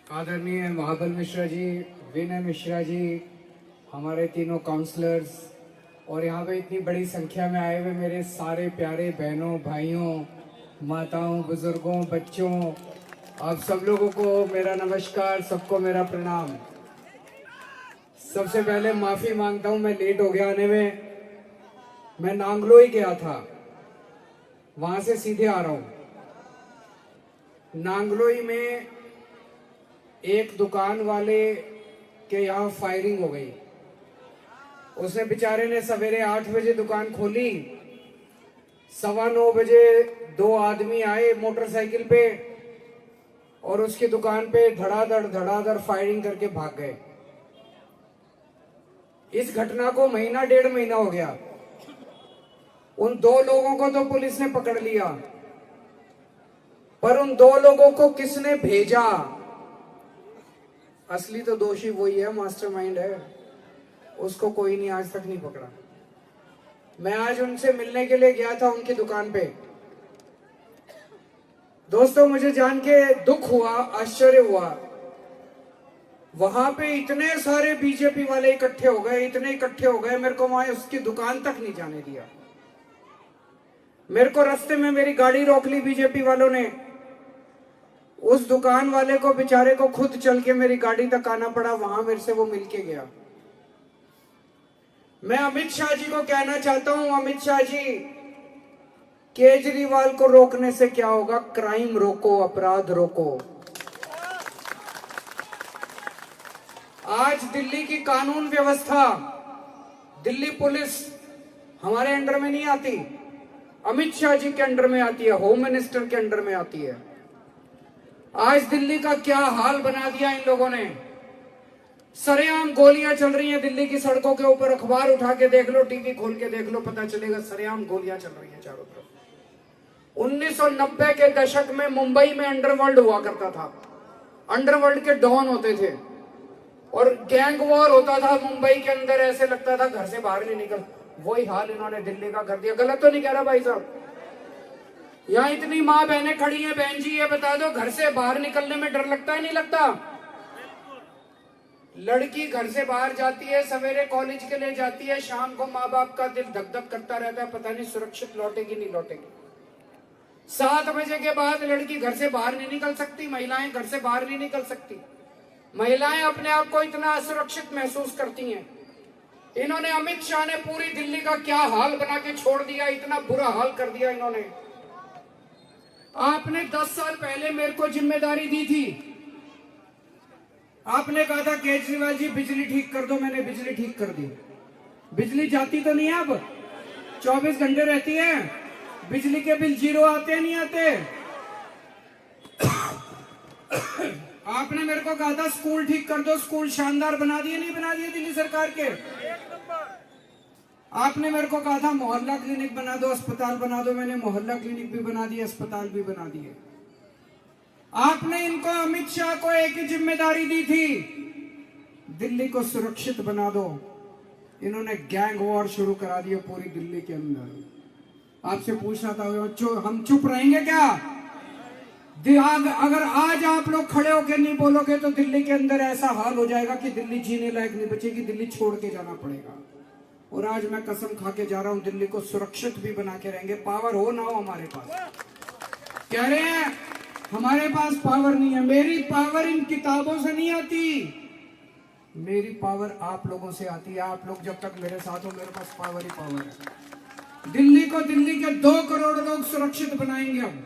आदरणीय महाबल मिश्रा जी, विनय मिश्रा जी, हमारे तीनों काउंसलर्स और यहाँ पे इतनी बड़ी संख्या में आए हुए मेरे सारे प्यारे बहनों, भाइयों, माताओं, बुजुर्गों, बच्चों, आप सब लोगों को मेरा नमस्कार, सबको मेरा प्रणाम। सबसे पहले माफी मांगता हूँ, मैं लेट हो गया आने में। मैं नांगलोई गया था, वहां से सीधे आ रहा हूँ। नांगलोई में एक दुकान वाले के यहाँ फायरिंग हो गई। उसने बेचारे ने सवेरे 8 बजे दुकान खोली, 9:15 बजे 2 आदमी आए मोटरसाइकिल पे और उसकी दुकान पे धड़ाधड़ फायरिंग करके भाग गए। इस घटना को महीना 1.5 महीना हो गया। उन 2 लोगों को तो पुलिस ने पकड़ लिया, पर उन 2 लोगों को किसने भेजा? असली तो दोषी वही है, मास्टरमाइंड है, उसको कोई नहीं आज तक नहीं पकड़ा। मैं आज उनसे मिलने के लिए गया था उनकी दुकान पे। दोस्तों, मुझे जान के दुख हुआ, आश्चर्य हुआ। वहां पे इतने सारे बीजेपी वाले इकट्ठे हो गए, इतने इकट्ठे हो गए, मेरे को वहां उसकी दुकान तक नहीं जाने दिया। मेरे को रास्ते में मेरी गाड़ी रोक ली बीजेपी वालों ने। उस दुकान वाले को बेचारे को खुद चल के मेरी गाड़ी तक आना पड़ा, वहां मेरे से वो मिलके गया। मैं अमित शाह जी को कहना चाहता हूं, अमित शाह जी, केजरीवाल को रोकने से क्या होगा? क्राइम रोको, अपराध रोको। आज दिल्ली की कानून व्यवस्था, दिल्ली पुलिस हमारे अंडर में नहीं आती, अमित शाह जी के अंडर में आती है, होम मिनिस्टर के अंडर में आती है। आज दिल्ली का क्या हाल बना दिया इन लोगों ने। सरेआम गोलियां चल रही हैं दिल्ली की सड़कों के ऊपर। अखबार उठा के देख लो, टीवी खोल के देख लो, पता चलेगा सरेआम गोलियां चल रही हैं चारों तरफ। 1990 के दशक में मुंबई में अंडरवर्ल्ड हुआ करता था। अंडरवर्ल्ड के डॉन होते थे और गैंग वॉर होता था मुंबई के अंदर। ऐसे लगता था घर से बाहर नहीं निकल। वही हाल इन्होंने दिल्ली का कर दिया। गलत तो नहीं कह रहा भाई साहब? यहाँ इतनी माँ बहनें खड़ी हैं, बहन जी ये बता दो, घर से बाहर निकलने में डर लगता है नहीं लगता? लड़की घर से बाहर जाती है, सवेरे कॉलेज के लिए जाती है, शाम को माँ बाप का दिल धक धक करता रहता है, पता नहीं सुरक्षित लौटेगी नहीं लौटेगी। 7 बजे के बाद लड़की घर से बाहर नहीं निकल सकती, महिलाएं घर से बाहर नहीं निकल सकती। महिलाएं अपने आप को इतना असुरक्षित महसूस करती हैं। इन्होंने, अमित शाह ने पूरी दिल्ली का क्या हाल बना के छोड़ दिया, इतना बुरा हाल कर दिया इन्होंने। आपने 10 साल पहले मेरे को जिम्मेदारी दी थी। आपने कहा था केजरीवाल जी बिजली ठीक कर दो, मैंने बिजली ठीक कर दी। बिजली जाती तो नहीं है, अब 24 घंटे रहती है। बिजली के बिल 0 आते नहीं आते। आपने मेरे को कहा था स्कूल ठीक कर दो, स्कूल शानदार बना दिए, नहीं बना दिए दिल्ली सरकार के? आपने मेरे को कहा था मोहल्ला क्लिनिक बना दो, अस्पताल बना दो, मैंने मोहल्ला क्लिनिक भी बना दिए, अस्पताल भी बना दिए। आपने इनको, अमित शाह को, एक ही जिम्मेदारी दी थी, दिल्ली को सुरक्षित बना दो। इन्होंने गैंग वॉर शुरू करा दिया पूरी दिल्ली के अंदर। आपसे पूछना था, हम चुप रहेंगे क्या? अगर आज आप लोग खड़े होकर नहीं बोलोगे तो दिल्ली के अंदर ऐसा हाल हो जाएगा कि दिल्ली जीने लायक नहीं बचेगी, दिल्ली छोड़ के जाना पड़ेगा। और आज मैं कसम खा के जा रहा हूं, दिल्ली को सुरक्षित भी बना के रहेंगे, पावर हो ना हो हमारे पास। कह रहे हैं हमारे पास पावर नहीं है। मेरी पावर इन किताबों से नहीं आती, मेरी पावर आप लोगों से आती है। आप लोग जब तक मेरे साथ हो, मेरे पास पावर ही पावर है। दिल्ली को, दिल्ली के 2 करोड़ लोग सुरक्षित बनाएंगे हम।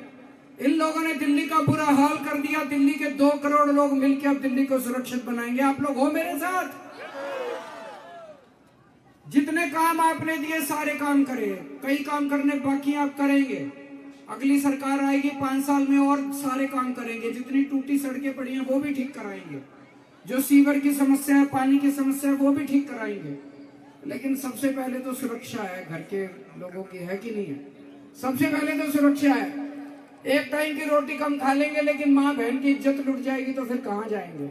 इन लोगों ने दिल्ली का बुरा हाल कर दिया, दिल्ली के 2 करोड़ लोग मिलकर अब दिल्ली को सुरक्षित बनाएंगे। आप लोग हो मेरे साथ? जितने काम आपने दिए सारे काम करें, कई काम करने बाकी आप करेंगे। अगली सरकार आएगी 5 साल में और सारे काम करेंगे। जितनी टूटी सड़कें पड़ी हैं वो भी ठीक कराएंगे, जो सीवर की समस्या है, पानी की समस्या है, वो भी ठीक कराएंगे। लेकिन सबसे पहले तो सुरक्षा है, घर के लोगों की, है कि नहीं है? सबसे पहले तो सुरक्षा है। एक टाइम की रोटी कम खा लेंगे लेकिन माँ बहन की इज्जत लुट जाएगी तो फिर कहाँ जाएंगे?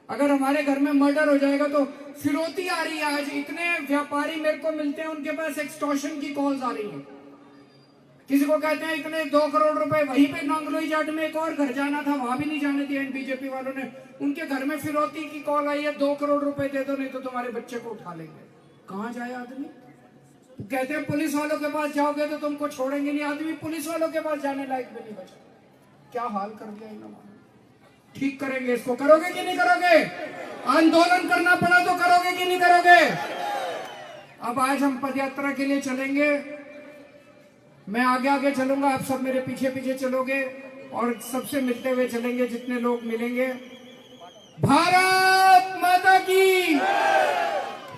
अगर हमारे घर में मर्डर हो जाएगा तो फिरौती आ रही है। आज इतने व्यापारी मेरे को मिलते हैं, उनके पास एक्सटॉर्शन की कॉल्स आ रही हैं। किसी को कहते हैं इतने 2 करोड़ रुपए, वहीं पे नांगलोई जाट में एक और घर जाना था, वहां भी नहीं जाने दिया इन बीजेपी वालों ने। उनके घर में फिरौती की कॉल आई है, 2 करोड़ रुपए दे दो नहीं तो तुम्हारे बच्चे को उठा लेंगे। कहां जाए आदमी? कहते हैं पुलिस वालों के पास जाओगे तो तुमको छोड़ेंगे नहीं। आदमी पुलिस वालों के पास जाने लायक भी नहीं बचा। क्या हाल कर दिया इन्होंने। ठीक करेंगे इसको, करोगे कि नहीं करोगे? आंदोलन करना पड़ा तो करोगे कि नहीं करोगे? अब आज हम पदयात्रा के लिए चलेंगे। मैं आगे आगे चलूंगा, आप सब मेरे पीछे पीछे चलोगे और सबसे मिलते हुए चलेंगे जितने लोग मिलेंगे। भारत माता की